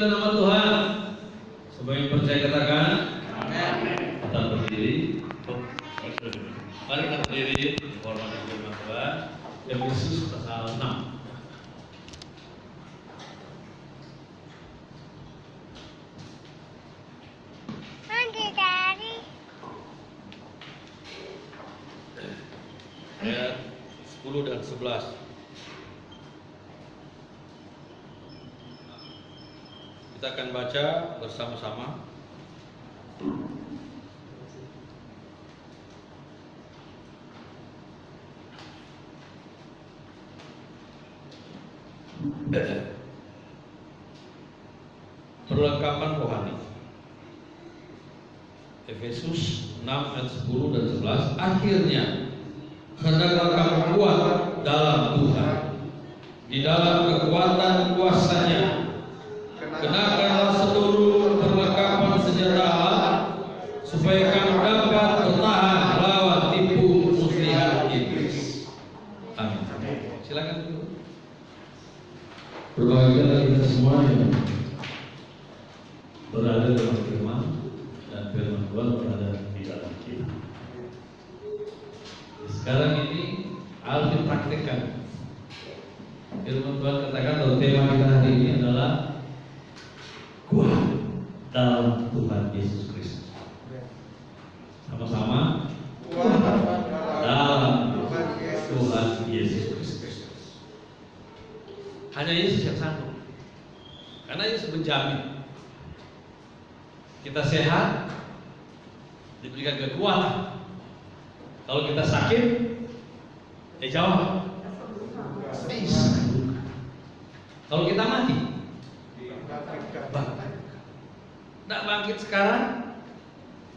Nama Tuhan, semua yang percaya katakan amin. Kita berdiri. Mari kita berdiri menghormati firman Tuhan. Efesus pasal 6. Ayat 10 dan 11. Kita akan baca bersama-sama. Perlengkapan rohani. Efesus 6 ayat 10 dan 11. Akhirnya hendaklah kamu kuat dalam Tuhan, di dalam kekuatan kuasa-Nya. Kenakanlah seluruh perlengkapan senjata Allah, supaya kamu dapat bertahan melawan tipu muslihat iblis. Amin. Silakan. Berbahagialah kita semua yang berada dalam firman dan firman Tuhan berada di dalam kita. Sekarang ini harus dipraktikkan. Firman Tuhan katakan bahwa tema kita hari ini adalah kuat dalam Tuhan Yesus Kristus. Sama-sama kuat dalam Tuhan Yesus Kristus. Hanya Yesus yang sanggup. Karena Yesus menjamin kita sehat, diberikan kekuatan. Kalau kita sakit, jawab bisa. Kalau kita mati, tidak bangkit sekarang,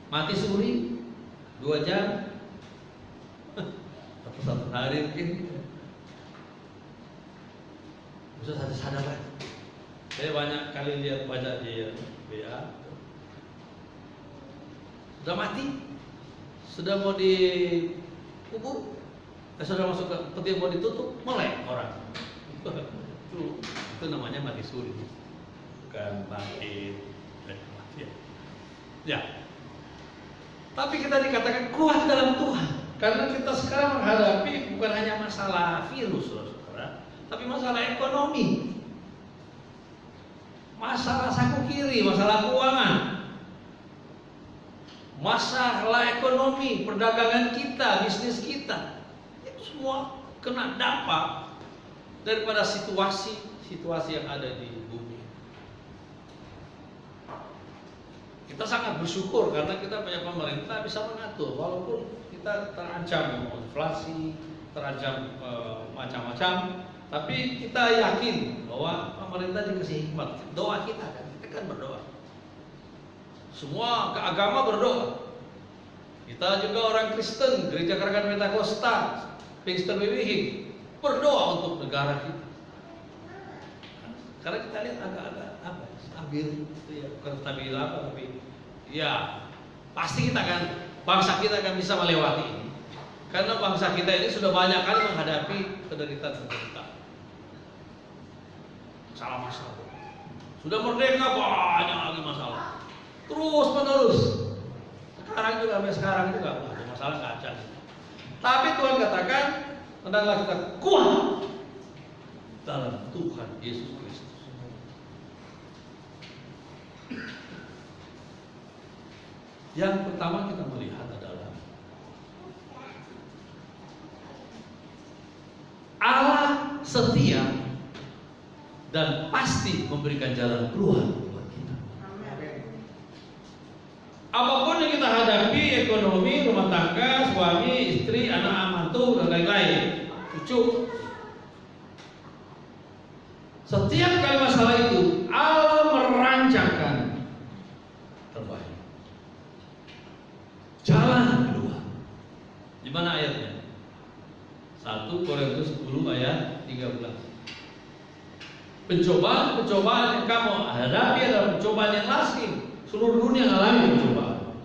mati suri 2 jam atau 1 hari mungkin. Bisa sadar lagi. Saya banyak kali lihat baca di WA, sudah mati, sudah mau dikubur, sudah masuk ke peti mau ditutup, melek orang. Itu namanya mati suri, bukan bangkit. Ya. Tapi kita dikatakan kuat dalam Tuhan, karena kita sekarang menghadapi bukan hanya masalah virus, saudara, tapi masalah ekonomi, masalah saku kiri, masalah keuangan, masalah ekonomi, perdagangan kita, bisnis kita, itu semua kena dampak daripada situasi yang ada di bumi. Kita sangat bersyukur karena kita punya pemerintah bisa mengatur, walaupun kita terancam inflasi, terancam macam-macam, tapi kita yakin bahwa pemerintah dikasih hikmat. Doa kita kan berdoa. Semua keagama berdoa. Kita juga orang Kristen, Gereja Karagan Pentakosta, Pingsten Wiwihing, berdoa untuk negara kita. Karena kita lihat agak-agak stabil, itu ya, bukan stabil apa, tapi ya pasti kita kan, bangsa kita akan bisa melewati ini. Karena bangsa kita ini sudah banyak kali menghadapi penderitaan. Masalah. Sudah merdeka banyak lagi masalah. Terus menerus. Sampai sekarang juga ada masalah kacau. Tapi Tuhan katakan, hendaklah kita kuat dalam Tuhan Yesus Kristus. Yang pertama kita melihat adalah Allah setia dan pasti memberikan jalan keluar buat kita. Apapun yang kita hadapi, ekonomi, rumah tangga, suami, istri, anak, mantu, dan lain-lain, cucu, setiap kali masalah itu Allah merancangkan terbaik, jalan keluar. Di mana ayatnya? 1 Korintus 10 ayat 13. Pencobaan yang kamu hadapi adalah pencobaan yang lazim. Seluruh dunia alami pencobaan.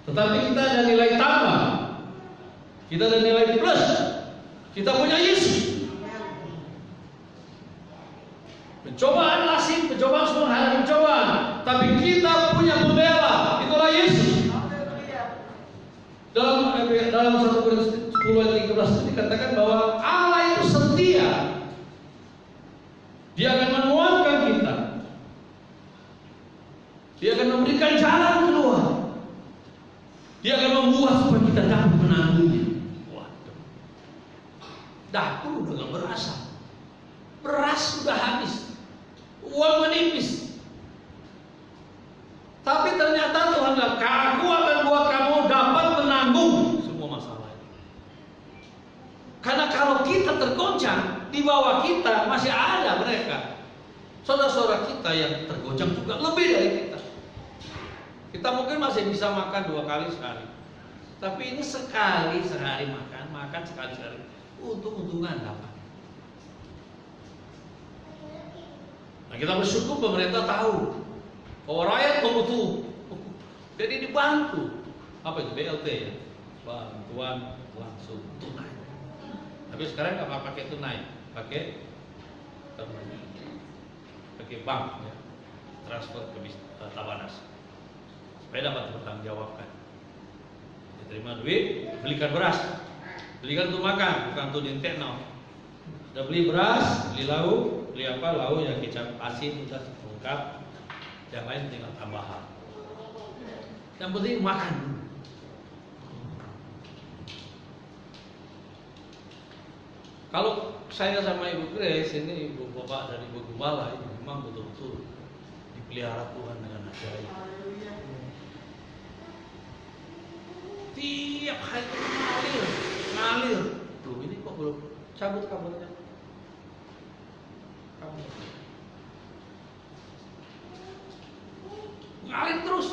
Tetapi kita ada nilai tambah, kita ada nilai plus. Kita punya Yesus. Pencobaan lazim, pencobaan semua hal pencobaan. Tapi kita punya pembela, itulah Yesus. Dalam 1 Korintus 10 ayat 13 itu dikatakan bahwa Allah itu setia. Dia akan menguatkan kita. Dia akan memberikan jalan keluar. Dia akan membuat supaya kita dapat menanggungnya. Waduh. Dapur udah gak berasa. Beras sudah habis. Uang menipis. Tapi ternyata Tuhan bilang, aku akan buat kamu dapat menanggung semua masalah itu. Karena kalau kita tergoncang, di bawah kita masih ada mereka. Saudara-saudara kita yang tergoncang juga lebih dari kita. Kita mungkin masih bisa makan 2 kali sehari. Tapi ini sekali sehari makan sekali sehari. Untung-untungan dapat. Nah, kita bersyukur pemerintah tahu bahwa rakyat membutuhkan. Jadi dibantu. Apa itu BLT ya? Bantuan langsung tunai. Tapi sekarang nggak pakai tunai, pakai bank ya. Transfer ke Tabanas. Supaya dapat bertanggungjawabkan. Diterima duit, belikan beras, belikan untuk makan, bukan untuk dintekno. Sudah beli beras, beli lauk, beli apa? Lauk yang kecap asin sudah lengkap. Yang lain tinggal tambahan. Yang penting makan. Kalau saya sama Ibu Grace ini, Ibu Bapak dan Ibu Gembala ini memang betul-betul dipelihara Tuhan dengan ajaib. Tiap hari ngalir. Loh, ini kok belum cabut kabarnya? Ngalir terus.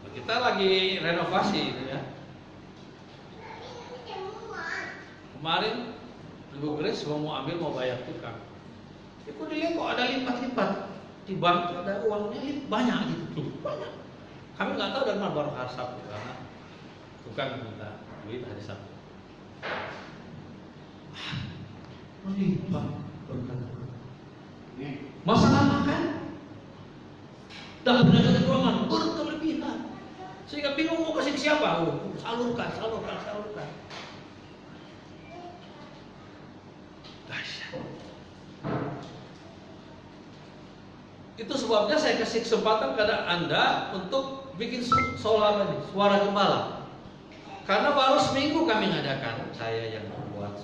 Nah, kita lagi renovasi gitu ya. Kemarin Ibu Grace mau bayar tukang. Kok dilihat kok ada lipat-lipat di bank ada uangnya banyak gitu, banyak. Kami nggak tahu dari mana baru hari Sabtu karena tukang minta duit hari Sabtu. Melimpah berkat. Masalah makan dan pendapat keuangan berkelebihan sehingga bingung mau kasih ke siapa. Salurkan. Dahsyat. Itu sebabnya saya kasih kesempatan kepada Anda untuk bikin solar ini, suara gembala. Karena baru seminggu kami ngadakan, saya yang membuat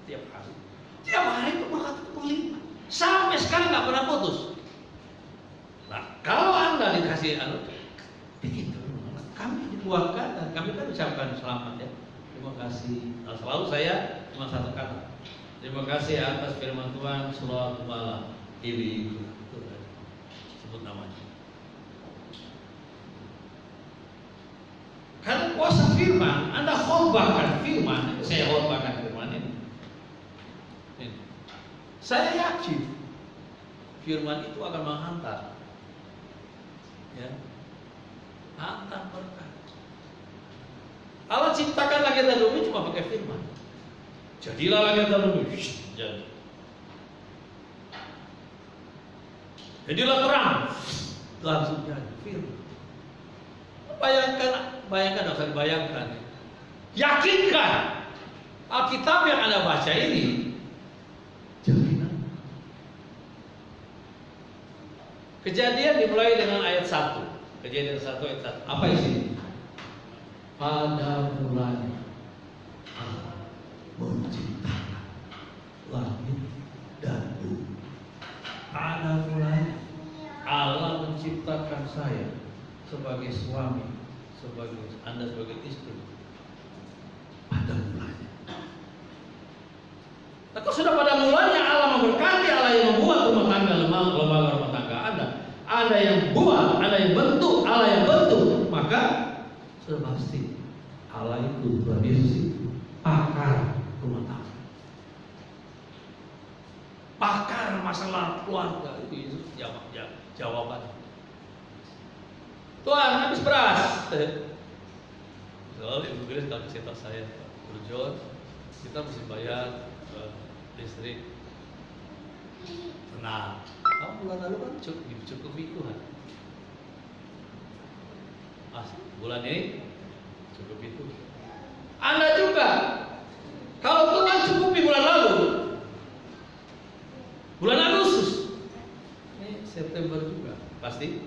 tiap hari. Tiap hari itu makan berlimpah. Sampai sekarang nggak pernah putus. Nah, kalau Anda dikasih bikin dulu. Kami dibuatkan dan kami kan ucapkan selamat ya. Terima kasih. Nah, selalu saya cuma satu kata. Terima kasih atas firman Tuhan, suara gembala. Ibu. Sebut namanya. Karena kuasa firman, Anda khotbahkan firman, saya khotbahkan firman ini. Saya yakin firman itu akan menghantar, ya, hantar berkat. Allah ciptakan langit dan bumi cuma pakai firman. Jadilah langit dan bumi, jadi. Jadilah terang, langsung jadi firman. Bayangkan, usah dibayangkan. Yakinkan Alkitab yang Anda baca ini jaminan. Kejadian dimulai dengan ayat 1. Kejadian 1 ayat 1. Apa isinya? Pada mulanya Allah menciptakan langit dan bumi. Pada mulanya Allah menciptakan saya sebagai suami, sebagai Anda sebagai istri. Pada mulanya. Atau sudah pada mulanya Allah memberkati, Allah yang membuat rumah tangga, lembaga rumah tangga Anda. Anda yang buat, Anda yang bentuk, Allah yang bentuk. Maka sudah pasti Allah itu Tuhan Yesus itu pakar rumah tangga, pakar masalah keluarga. Itu Yesus jawaban. Tuhan habis beras. Soal Ibu Grace kalau kasih tahu saya, Bro John, kita mesti bayar listrik Tenang. Kamu bulan lalu kan cukupi Tuhan. Bulan ini cukupi Tuhan. Anda juga. Kalau Tuhan cukupi bulan lalu, bulan Agustus, ini September juga, pasti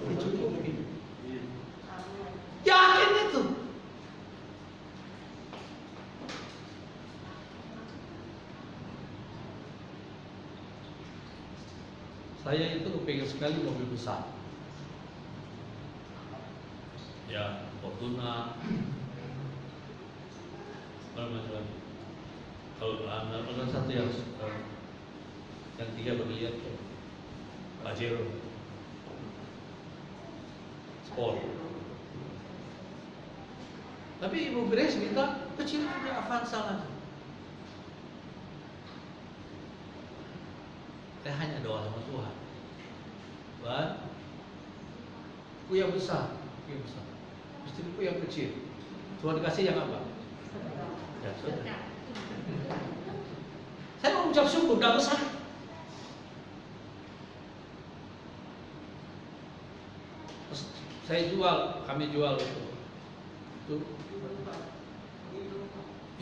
dicukupi. Yakin itu. Saya itu pengen sekali mobil besar. Ya, Fortuna. Macam-macam. Kalau ada satu yang tiga berlian tuh, Pajero, Sport. Tapi Ibu Grace minta kecil aja, Avanza aja. Saya hanya doa sama Tuhan. Tuhan, aku yang besar, istriku yang kecil. Tuhan kasih yang apa? Ya, sudah. Saya mau ucap syukur, gak besar. Kami jual itu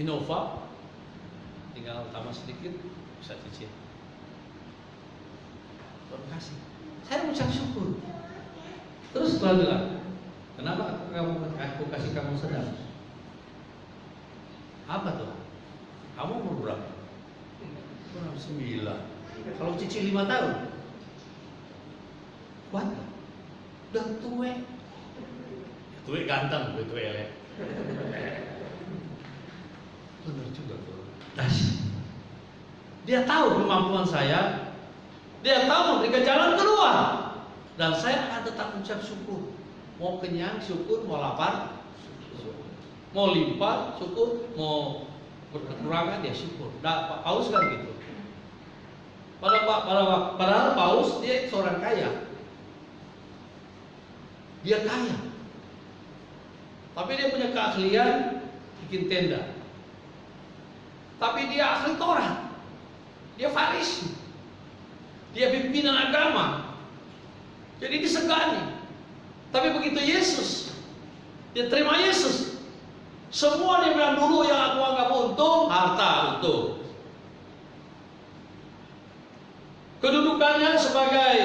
Innova, tinggal tambah sedikit bisa cicil. Terima kasih. Saya mengucap syukur. Terus Tuhan bilang, kenapa aku kasih kamu sedang? Apa tuh? Kamu umur berapa? Umur 9. Kalau cicil 5 tahun, kuat gak? Udah tua. Tua ganteng, tua elek. Benar juga tuh. Dia tahu kemampuan saya. Dia tahu memberikan jalan keluar. Dan saya akan tetap mengucap syukur. Mau kenyang, syukur. Mau lapar, syukur. Mau limpah, syukur. Mau berkekurangan, ya syukur. Nah, Pak Paus kan gitu. Padahal Paus dia seorang kaya. Dia kaya. Tapi dia punya keahlian bikin tenda. Tapi dia ahli Taurat. Dia Farisi. Dia pimpinan agama. Jadi disegani. Tapi begitu Yesus, dia terima Yesus. Semua dia bilang dulu yang aku anggap untung, harta untung. Kedudukannya sebagai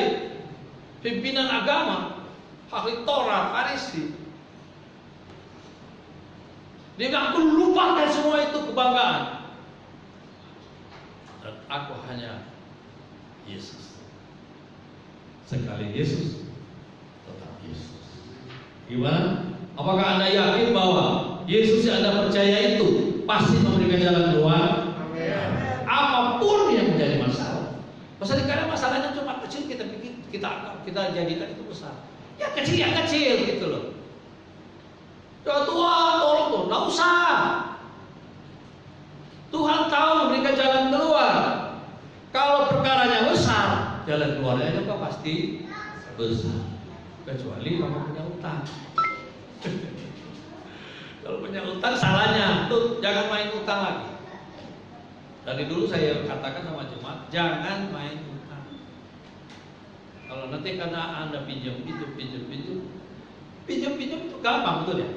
pimpinan agama, ahli Taurat, Farisi. Dia bilang aku lupakan semua itu kebanggaan. Dan aku hanya Yesus. Sekali Yesus, tetap Yesus. Gimana? Apakah Anda yakin bahwa Yesus yang Anda percaya itu pasti memberikan jalan keluar? Amin. Apapun yang menjadi masalah. Kadang masalahnya cuma kecil, kita jadikan itu besar. Ya kecil gitu loh. Ya Tuhan tolong tuh, nggak usah. Tuhan tahu memberikan jalan keluar. Kalau perkaranya besar, jalan keluarnya juga pasti besar. Kecuali kamu punya utang. Kalau punya utang salahnya, tuh jangan main utang lagi. Dari dulu saya katakan sama jemaat, jangan main utang. Kalau nanti karena Anda pinjam itu gampang, betul ya?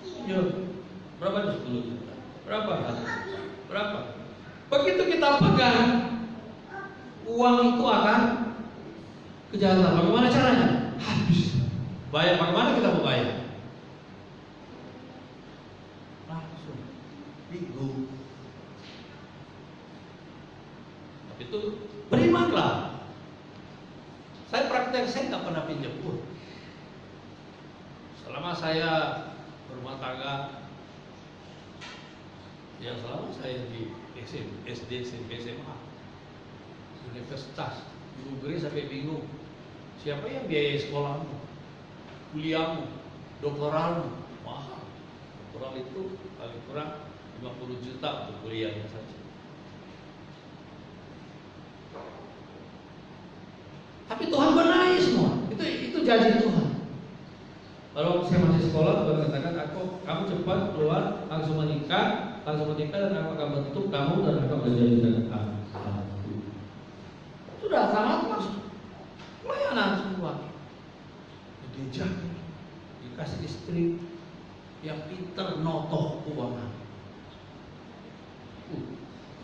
Pinjam berapa itu 10 juta? Berapa? Begitu kita pegang, uang itu akan kejahatan. Bagaimana caranya? Habis. Bayar, bagaimana kita mau bayar? Langsung bingung. Tapi itu berimanlah. Saya praktek, saya nggak pernah pinjam pun. Selama saya berumah tangga, ya selama saya di SD, SMP, SMA, universitas, Ibu Grace sampai bingung. Siapa yang biayai sekolahmu, kuliahmu, doktoralmu? Mahal. Doktoral itu paling kurang 50 juta untuk kuliahnya saja. Tapi Tuhan benahi semua. Itu janji Tuhan. Kalau saya masih sekolah, Tuhan katakan, kamu cepat keluar, langsung menikah dan aku akan bentuk kamu dan akan berjanji dengan kamu. Sudah tamat masuk pelayanan semua. Dijak, dikasih istri yang pinter notoh keuangan.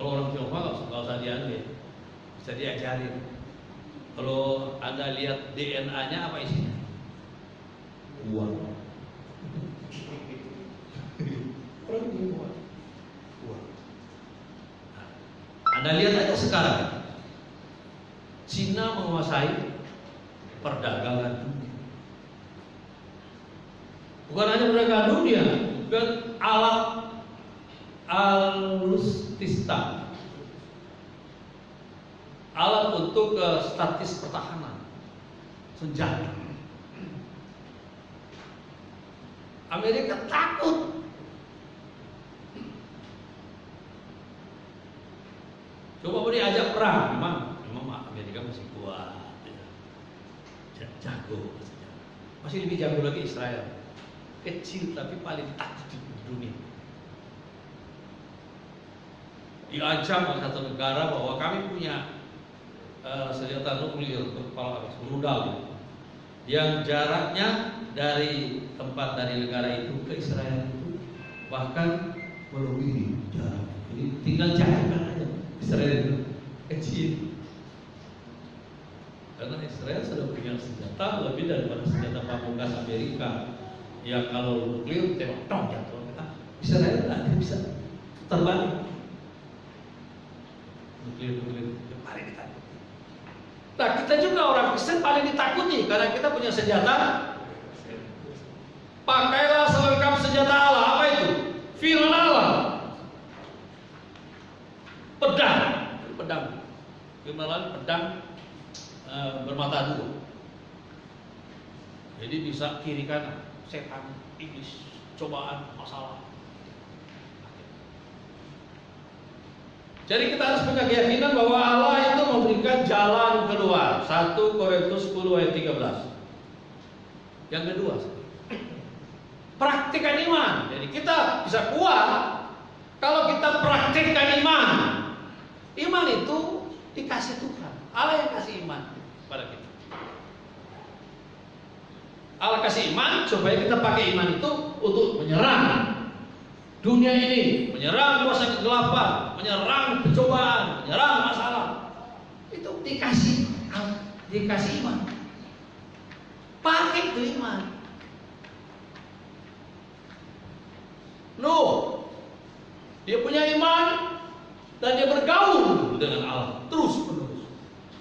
Kalau orang Tionghoa nggak usah diambil, bisa diajarin. Kalau Anda lihat DNA-nya apa isinya? Uang. Orang Tionghoa. Uang. Nah, Anda lihat aja sekarang, Cina menguasai perdagangan dunia. Bukan hanya perdagangan dunia, juga alat alutsista, alat untuk statis pertahanan, senjata. Amerika takut. Coba mau diajak perang, memang Amerika masih kuat, ya. Jago, masih lebih jago lagi Israel. Kecil tapi paling takut di dunia. Diancam oleh satu negara bahwa kami punya senjata nuklir berkepala rudal yang jaraknya dari tempat dari negara itu ke Israel itu bahkan melebihi jarak. Jadi tinggal jatuhkan aja. Israel itu kecil. Karena Israel sudah punya senjata lebih daripada senjata pamungkas Amerika. Ya kalau nuklir tembak dong jatuh. Israel tidak bisa terbalik. Nuklir yang paling ditakuti. Nah kita juga orang Kristen paling ditakuti karena kita punya senjata. Pakailah selengkap senjata Allah. Apa itu? Firman Allah. Pedang. Firman Allah pedang bermata dua. Jadi bisa kiri kanan, setan, iblis, cobaan, masalah. Jadi kita harus punya keyakinan bahwa Allah itu memberikan jalan keluar. 1 Korintus 10 ayat 13. Yang kedua, praktikkan iman. Jadi kita bisa kuat kalau kita praktikkan iman. Iman itu dikasih Tuhan. Allah yang kasih iman kepada kita. Allah kasih iman supaya kita pakai iman itu untuk menyerang dunia ini, menyerang kuasa kegelapan, menyerang pencobaan, menyerang masalah. Itu dikasih iman. Pakai itu iman. Dia punya iman dan dia bergaul dengan Allah terus menerus.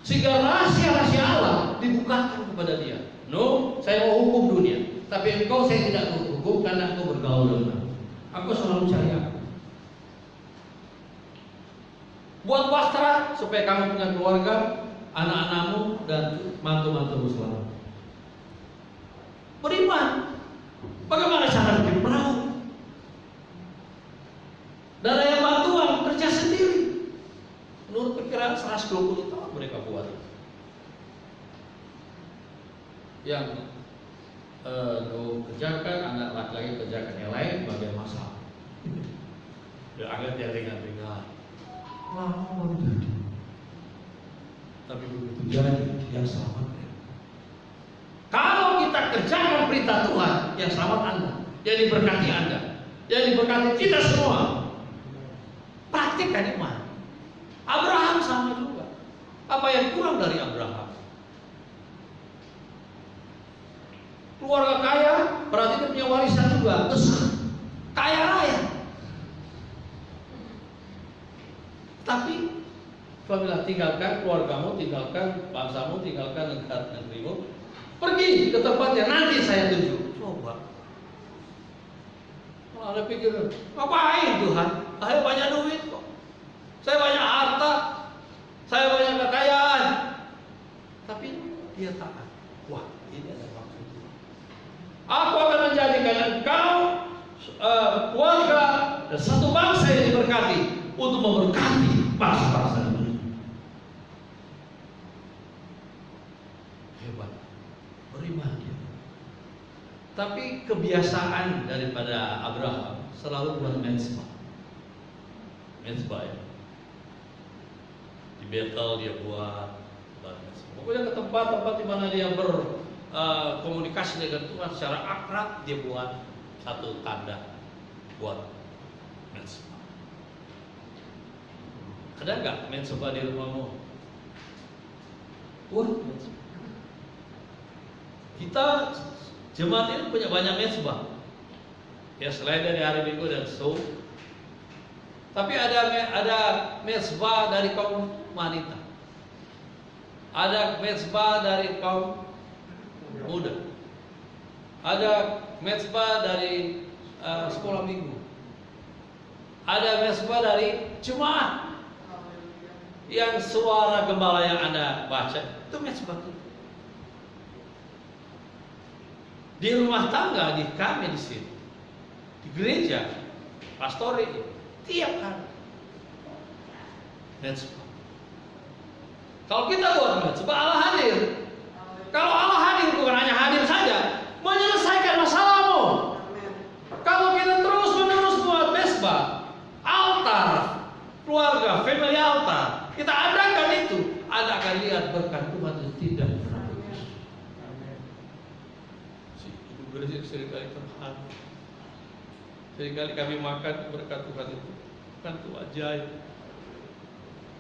Sehingga rahasia-rahasia Allah dibukakan kepada dia. Saya mau hukum dunia, tapi engkau saya tidak hukum karena engkau bergaul dengan aku. Aku selalu cari aku. Buat wastra supaya kamu punya keluarga, anak-anakmu dan mantu-mantumu selamat. Beriman. Bagaimana cara bikin perahu? Dan yang bantuan kerja sendiri. Menurut perkiraan 120 tahun mereka buat. Yang kerjakan, anak laki-laki kerjakan yang lain bagian masalah. Dia anggap dia ringan-ringan. Lama baru jadi. Tapi begitu jadi, yang selamat. Kalau kita kerjakan perintah Tuhan, yang selamat Anda, yang diberkati Anda, yang diberkati kita semua. Praktikkan iman. Abraham sama juga. Apa yang kurang dari Abraham? Keluarga kaya, berarti dia punya warisan juga besar, kaya raya. Tapi apabila tinggalkan keluargamu, tinggalkan bangsamu, tinggalkan negerimu, pergi ke tempat yang nanti saya tunjuk. Coba. Kalau ada pikir, ngapain Tuhan? Saya banyak duit kok, saya banyak harta, saya banyak kekayaan. Tapi dia taat. Wah, ini ada maksud. Aku akan menjadikan engkau keluarga dan satu bangsa yang diberkati untuk memberkati bangsa-bangsa dunia. Hebat, beriman dia. Tapi kebiasaan daripada Abraham selalu buat menzbah ya. Di Betel dia buat, Pokoknya ke tempat-tempat di mana dia berkomunikasi dengan Tuhan secara akrab, dia buat satu tanda buat mensbah. Ada nggak mensbah di rumahmu? Mensbah. Kita jemaat ini punya banyak mensbah. Ya, selain dari hari Minggu dan show, tapi ada mensbah dari kaum wanita, ada mensbah dari kaum muda, ada mensbah dari sekolah minggu, ada mensbah dari jemaat yang suara gembala yang Anda baca itu mensbah. Di rumah tangga di kami di sini, di gereja, pastori, tiap hari mensbah. Kalau kita buat mensbah, Allah hadir. Kalau Allah hadir bukan hanya hadir saja, menyelesaikan masalahmu. Kalau kita terus menerus buat mensbah, altar keluarga, family altar, kita adakan itu, Anda akan lihat berkat Tuhan itu tidak pernah putus. Ibu gereja seringkali terharu. Seringkali kami makan berkat Tuhan itu, kan itu ajaib.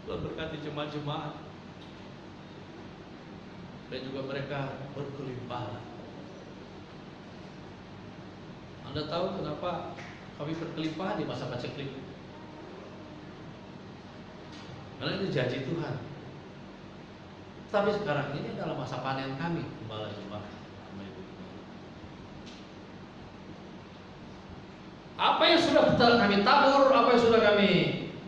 Tuhan berkati jemaat-jemaat, dan juga mereka berkelimpahan. Anda tahu kenapa kami berkelimpahan di masa paceklik? Karena itu janji Tuhan. Tapi sekarang ini adalah masa panen kami, gembala jemaat. Apa yang sudah kami tabur, apa yang sudah kami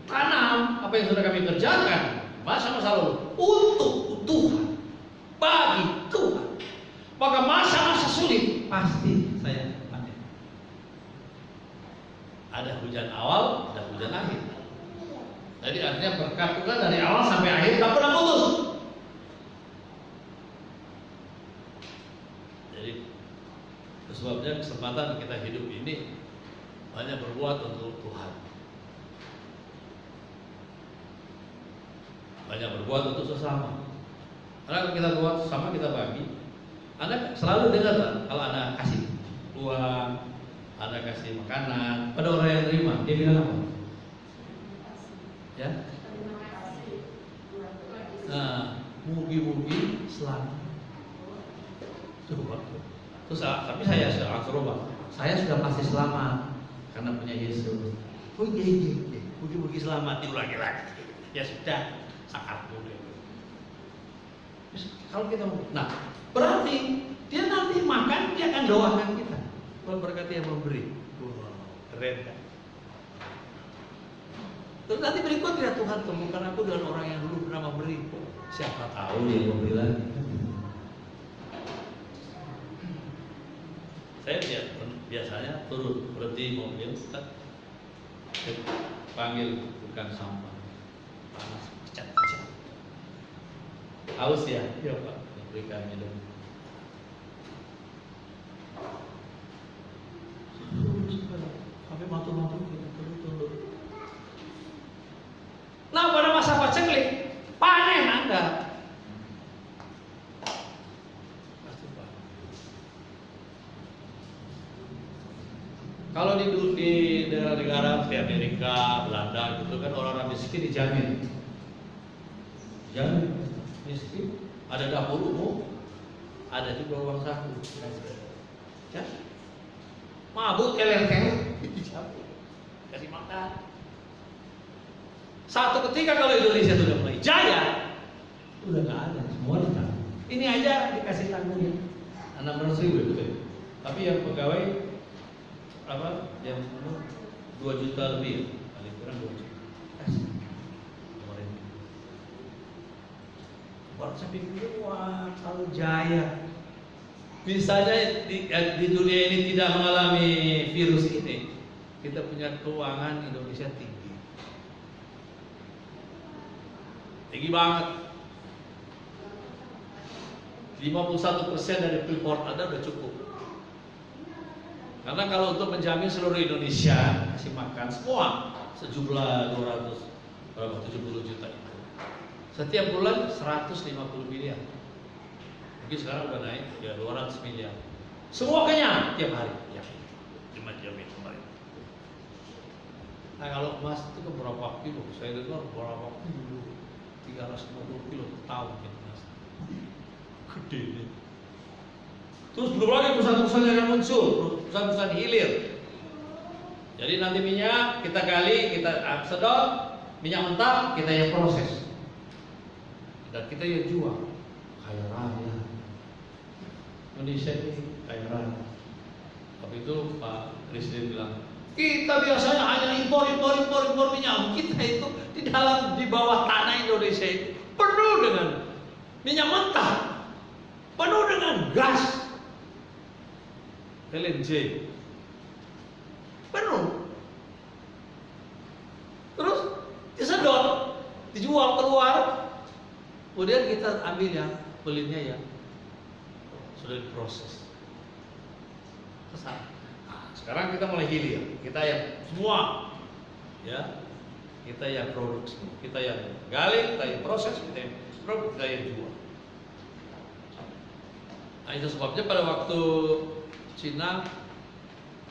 tanam, apa yang sudah kami kerjakan masa-masa lalu untuk Tuhan, bagi Tuhan, maka masa-masa sulit pasti saya panen. Ada hujan awal, ada hujan akhir. Jadi artinya berkat Tuhan dari awal sampai akhir tak pernah putus. Jadi sebabnya kesempatan kita hidup ini banyak berbuat untuk Tuhan, banyak berbuat untuk sesama. Karena kita buat sesama, kita bagi. Anda selalu dengar kan, kalau Anda kasih uang, Anda kasih makanan pada orang yang terima, dia bilang apa? Ya. Nah, mugi-mugi selamat. Coba. Terus tapi saya coba. Saya sudah pasti selamat karena punya Yesus. Oh iya. Mugi-mugi selamat, diulangi lagi. Ya sudah, sakar dulu. Kalau kita nah, berarti dia nanti makan, dia akan doakan kita. Tuhan berkati yang memberi. Wow, keren kan? Terus nanti berikutnya Tuhan temukan aku dengan orang yang dulu pernah memberi. Siapa tahu dia memberi lagi. Saya biasanya turun berhenti mobil, kita panggil bukan sampah, panas, pecat. Haus ya? Iya Pak, berikan minum. Sampai matur-matur kita turun. Nah, pada masa paceklik, panen Anda. Pasti panen. Kalau di negara-negara seperti Amerika, Belanda gitu kan orang-orang miskin dijamin. Jamin. Miskin, ada dapur umum, ada juga uang saku. Ya, mabuk keler-keler, kasih makan. Satu ketika kalau Indonesia sudah mulai jaya, udah nggak ada, semua ditanggung. Ini aja dikasih tanggungnya 600.000 itu. Tapi yang pegawai apa? Yang 2 juta lebih, paling kurang 2 juta. Kasih. Orang saya pikir, wah kalau jaya, misalnya di dunia ini tidak mengalami virus ini, kita punya keuangan Indonesia tinggi banget. 51% dari freeport Anda udah cukup. Karena kalau untuk menjamin seluruh Indonesia kasih makan semua sejumlah 270 juta itu, Setiap bulan 150 miliar. Mungkin sekarang udah naik ya 200 miliar. Semua kenyang tiap hari. Ya, dijamin kemarin. Nah kalau emas itu kan berapa kilo? Saya dengar berapa kilo? 350 kilo per tahun emas. Gede nih. Terus belum lagi perusahaan-perusahaan yang muncul, perusahaan-perusahaan hilir. Jadi nanti minyak kita gali, kita sedot, minyak mentah kita yang proses dan kita yang jual. Kaya raya. Indonesia ini kaya raya. Tapi itu Pak Presiden bilang, kita biasanya hanya impor minyak. Kita itu di bawah tanah Indonesia itu penuh dengan minyak mentah, penuh dengan gas, LNG, penuh. Terus disedot, dijual keluar, kemudian kita ambil yang belinya ya sudah diproses. Kesana. Nah, sekarang kita mulai hilir, kita yang semua, ya, kita yang produksi, kita yang gali, kita yang proses, kita yang produk, kita yang jual. Nah itu sebabnya pada waktu Cina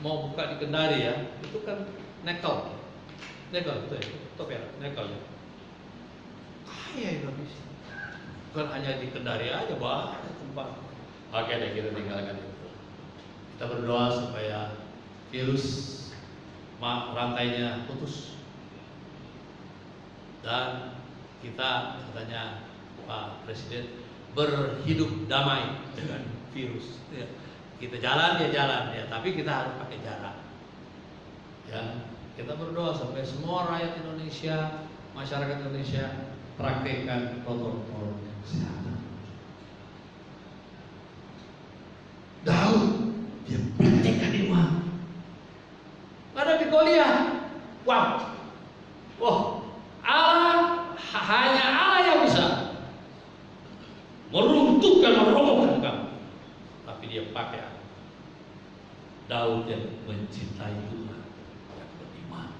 mau buka di Kendari ya, itu kan nikel itu ya, itu perak, nikel ya. Kaya Indonesia. Bukan hanya di Kendari aja, banyak tempat. Oke deh, kita tinggalkan itu. Kita berdoa supaya virus rantainya putus. Dan kita katanya Pak Presiden berhidup damai dengan virus. Ya. Kita jalan ya, tapi kita harus pakai jarak. Ya, kita berdoa sampai semua rakyat Indonesia, masyarakat Indonesia praktekkan protokol kesehatan. Daud dia praktekkan iman. Ada di Goliat. Wow. Allah hanya Allah yang bisa meruntuhkan, merobohkan kamu. Tapi dia pakai aku. Daud yang mencintai Tuhan, yang beriman.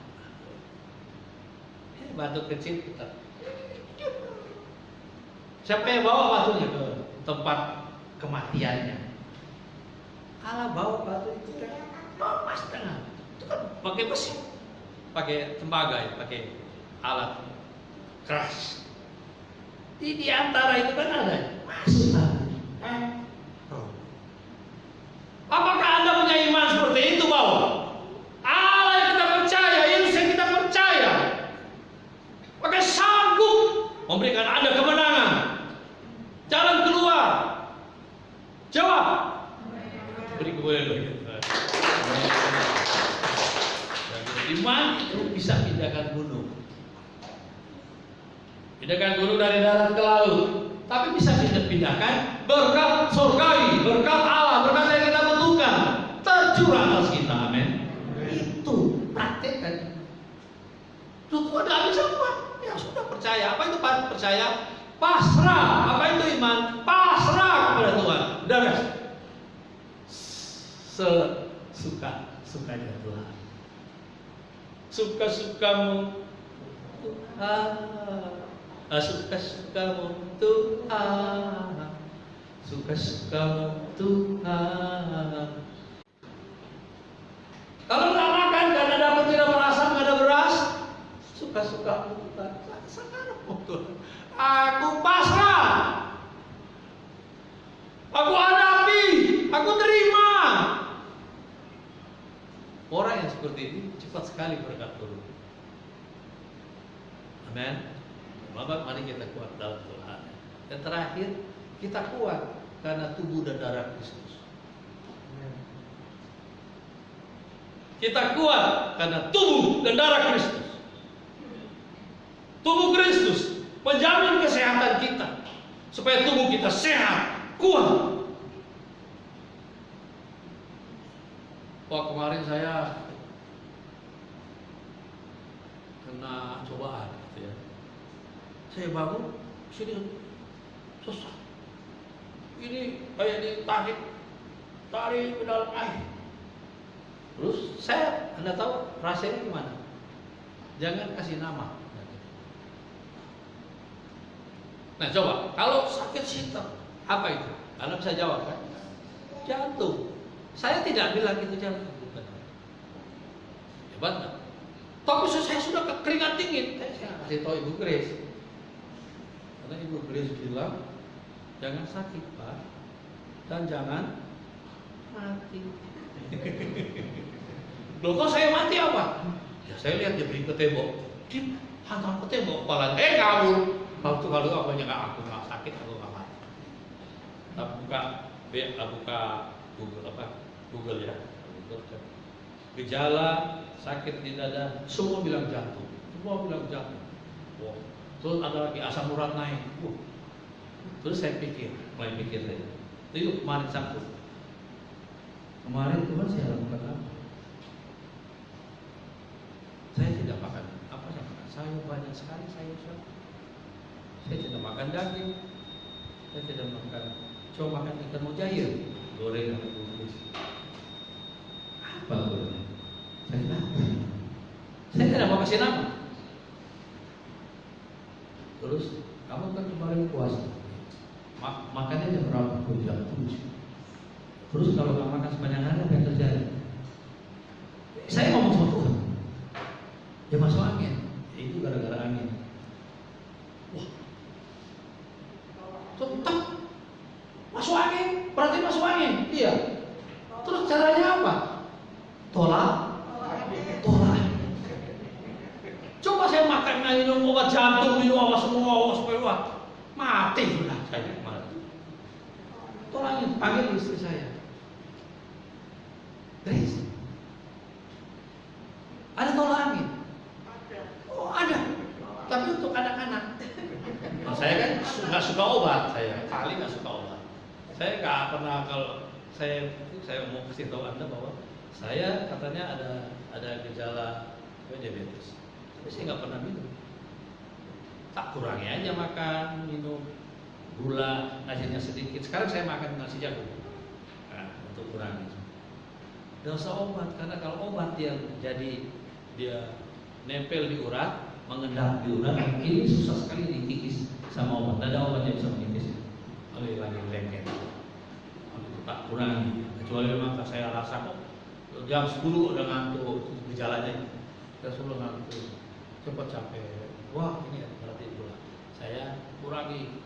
Batu kecil kita. Siapa yang bawa batunya ke tempat kematiannya? Allah bawa batu itu kan lepas tangan. Itu kan pakai besi, pakai tembaga, ya, pakai alat keras. Di antara itu kan ada masuk tangan. Apakah Anda punya iman seperti itu bahwa Allah yang kita percaya, Yesus yang kita percaya, maka sanggup memberikan Anda kemenangan, jalan keluar? Jawab. Beri kemuliaan. Iman itu bisa pindahkan gunung. Pindahkan gunung dari darat ke laut. Tapi bisa pindahkan berkat surgawi, berkat Allah, berkat yang kita butuhkan tercurah atas kita. Amin. Itu praktekkan. Tuhan tidak bisa buat. Ya sudah percaya. Apa itu percaya? Pasrah. Apa itu iman? Pasrah kepada Tuhan. Udah guys. Suka-sukanya Tuhan. Suka-sukamu Tuhan. Suka-sukamu Tuhan. Suka-sukamu Tuhan. Kalau nggak makan karena dapat tidak merasa nggak ada beras, suka-sukamu Tuhan. Sekarang Tuhan, aku pasrah, aku hadapi, aku terima. Orang yang seperti ini cepat sekali berkat turun. Amin. Bapak, mari kita kuat dalam Tuhan. Dan terakhir, kita kuat karena tubuh dan darah Kristus. Kita kuat karena tubuh dan darah Kristus. Tubuh Kristus menjamin kesehatan kita, supaya tubuh kita sehat, kuat. Kemarin saya kena cobaan, gitu ya. Saya bangun, sini susah. Ini kayak ditarik ke dalam air. Terus Anda tahu rasanya gimana? Jangan kasih nama. Nah coba, kalau sakit sinter, apa itu? Anda bisa jawab kan? Jantung. Saya tidak bilang itu jantung. Hebat nggak? Tapi saya sudah keringat dingin. Saya kasih tahu Ibu Grace. Karena Ibu Grace bilang, jangan sakit Pak, dan jangan mati. Loh kok saya mati apa? Ya saya lihat dia beri ke tembok, dia hantam ke tembok kepalanya, kabur. Waktu kalau aku nggak sakit, aku nggak mati. Buka Google ya. Gejala sakit di dada, semua bilang jantung. Wow. Terus ada lagi asam urat naik. Terus saya mulai pikir saya. Itu kemarin Sabtu. Kemarin Tuhan saya lakukan apa? Saya tidak makan apa saya makan sayur banyak sekali sayur. Saya tidak makan daging. Saya tidak makan. Coba makan ikan mujair, goreng atau bungkus. Apa goreng? Saya tidak. Saya tidak mau kasih nama. Terus kamu kan kemarin puasa. Makannya jam berapa? Jam 7. Terus kalau nggak makan sepanjang hari apa yang terjadi? Saya ngomong sama Tuhan. Dia masuk angin. Itu gara-gara angin. Wah. Tetap masuk angin. Berarti masuk angin. Iya. Terus caranya apa? Tolak. Coba saya makan minum obat jantung, minum apa semua, mati sudah saya kemarin. Tolongin, panggil istri saya. Grace, ada tolak angin? Oh ada, tapi untuk anak-anak. Nah, saya kan nggak suka obat, saya paling nggak suka obat. Saya nggak pernah kalau saya mau kasih tahu Anda bahwa saya katanya ada gejala diabetes. Tapi saya nggak pernah minum. Tak kurangi aja makan, minum, gula, nasinya sedikit. Sekarang saya makan nasi jagung. Nah, untuk kurangi. Tidak usah obat, karena kalau obat dia nempel di urat, mengendap di urat, ini susah sekali dikikis sama obat. Tidak ada obat yang bisa mengikis. Lagi lengket. Tak kurangi. Kecuali memang saya rasa kok jam 10 udah ngantuk, gejalanya. Kita suruh ngantuk. Cepat capek, wah ini berarti gula. Saya kurangi.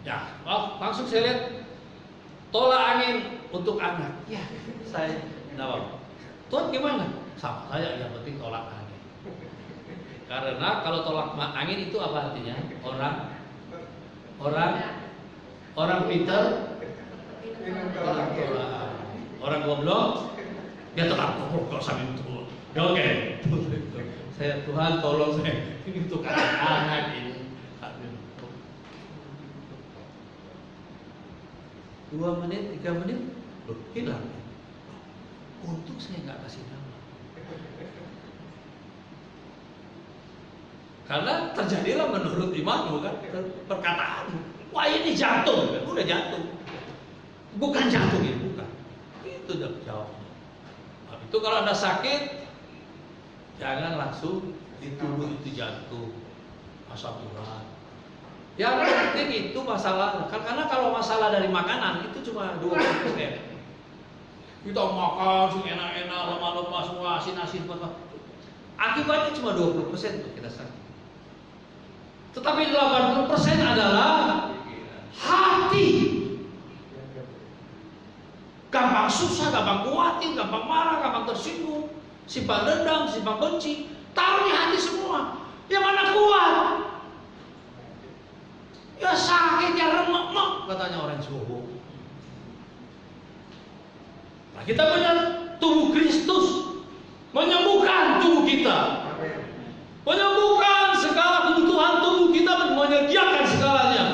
Ya, langsung saya lihat tolak angin untuk anak. Ya, saya jawab. Tuhan gimana? Sama saya yang penting tolak angin. Karena kalau tolak angin itu apa artinya? Orang pintar, orang goblok, dia tetap goblok sampai itu. Ya, oke. Saya Tuhan tolong saya ini untuk anak-anak ini. 2 menit, 3 menit, loh hilang. Untung saya nggak kasih nama. Karena terjadilah menurut imanmu kan perkataan. Wah ini jantung, udah jantung. Bukan jantung ini, bukan. Itu udah jawabnya. Nah, itu kalau Anda sakit, jangan langsung dituduh itu jantung, asam urat. Yang penting itu masalah, karena kalau masalah dari makanan itu cuma 20%. Kita makan sih enak-enak, lemak-lemak semua, asin-asin, akibatnya cuma 20% untuk kita sakit. Tetapi 80% adalah hati. Gampang susah, gampang khawatir, gampang marah, gampang tersinggung, simpan dendam, simpan benci, taruh di hati semua. Yang mana kuat? Ya sakit, ya remek-mek, katanya orang Jawa. Nah, kita punya tubuh Kristus, menyembuhkan tubuh kita, menyembuhkan segala kebutuhan tubuh kita, menyediakan segalanya.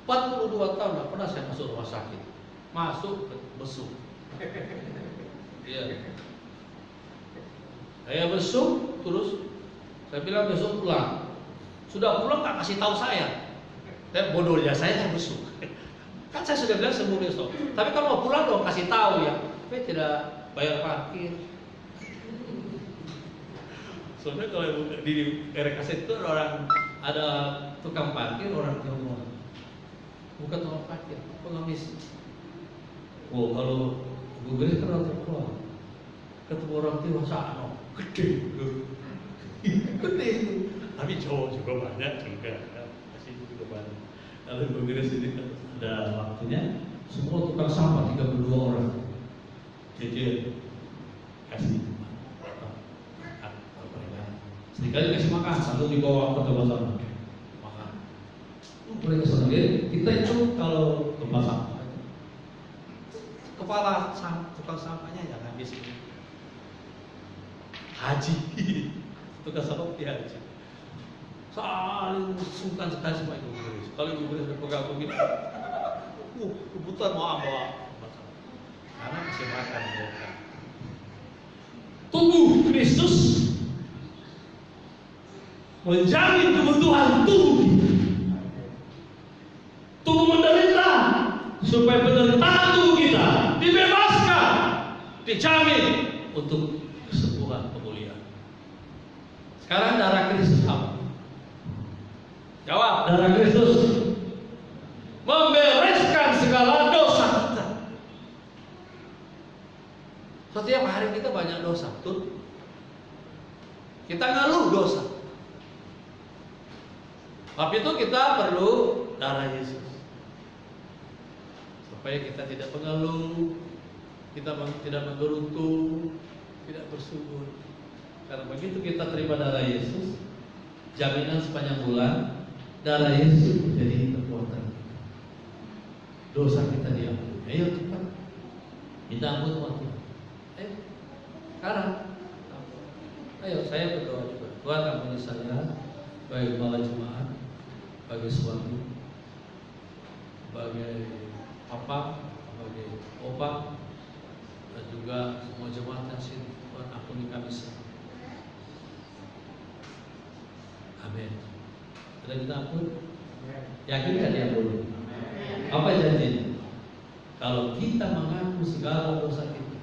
42 tahun nggak pernah saya masuk rumah sakit, masuk besuk. Iya. Saya besuk, terus saya bilang besok pulang. Sudah pulang nggak kasih tahu saya. Bodohnya saya besuk. Kan saya sudah bilang sembuh besok. Tapi kalau mau pulang dong kasih tahu ya. Tapi tidak bayar parkir. Soalnya kalau di RKS itu ada tukang parkir orang Tionghoa, bukan tukang parkir, pengemis. Oh kalau Ibu Grace kan orang Tionghoa, ketemu orang Tionghoa sana, gede itu. Tapi cowok juga banyak juga, masih juga banyak. Kalau Ibu Grace ini kan ada waktunya, semua tukang sampah 32 orang, jadi kasih. Sekali kasih makan, lalu dibawa ke tempat sampah makan. Boleh kesana. Kita itu kalau tempat sampah, kepala tukang sampahnya yang habis ini haji, tukang sampah dia haji. Saling sungkan sekali sama Ibu Grace. Kalau Ibu Grace pegang begini, kebutuhan mau bawa, karena kasih makan mereka. Tubuh Kristus menjamin kebutuhan tubuh kita. Tubuh menderita supaya penderitaan tubuh kita dibebaskan, dijamin untuk kesembuhan, pemulihan. Sekarang darah Kristus apa? Jawab, darah Kristus membereskan segala dosa kita. Setiap hari kita banyak dosa, betul? Kita ngeluh dosa. Tapi itu kita perlu darah Yesus supaya kita tidak mengeluh, kita tidak menggerutu, tidak bersyukur. Karena begitu kita terima darah Yesus, jaminan sepanjang bulan, darah Yesus menjadi kekuatan kita. Dosa kita diampuni. Ayo cepat, minta ampun sama Tuhan. Ayo, sekarang. Ayo saya berdoa juga. Tuhan ampuni saya, baik kepala jemaat, sebagai suami, sebagai papa, sebagai opa, dan juga semua jemaat yang sini. Tuhan ampuni kami semua. Amin. Sudah kita ampun? Yakin kan diampuni? Apa janjinya? Kalau kita mengaku segala dosa kita,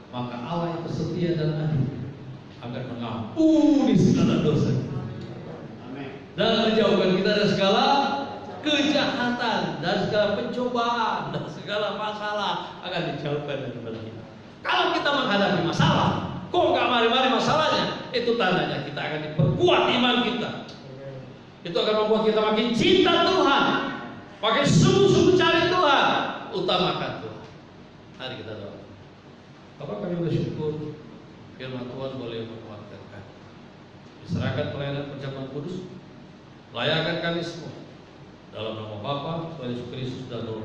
maka Allah yang bersetia dan adil akan mengampuni segala dosa kita dan menjauhkan kita dari segala kejahatan, dari segala pencobaan, dan segala masalah akan dijauhkan dari kita. Kalau kita menghadapi masalah, kok gak mari-mari masalahnya, itu tandanya kita akan diperkuat iman kita. Itu akan membuat kita makin cinta Tuhan, makin sungguh-sungguh cari Tuhan, utamakan Tuhan. Mari kita doa. Bapak, kami bersyukur firman Tuhan boleh menguatkan kami. Diserahkan pelayanan perjamuan kudus, layakan kami semua dalam nama Bapa, Tuhan Yesus Kristus dan Roh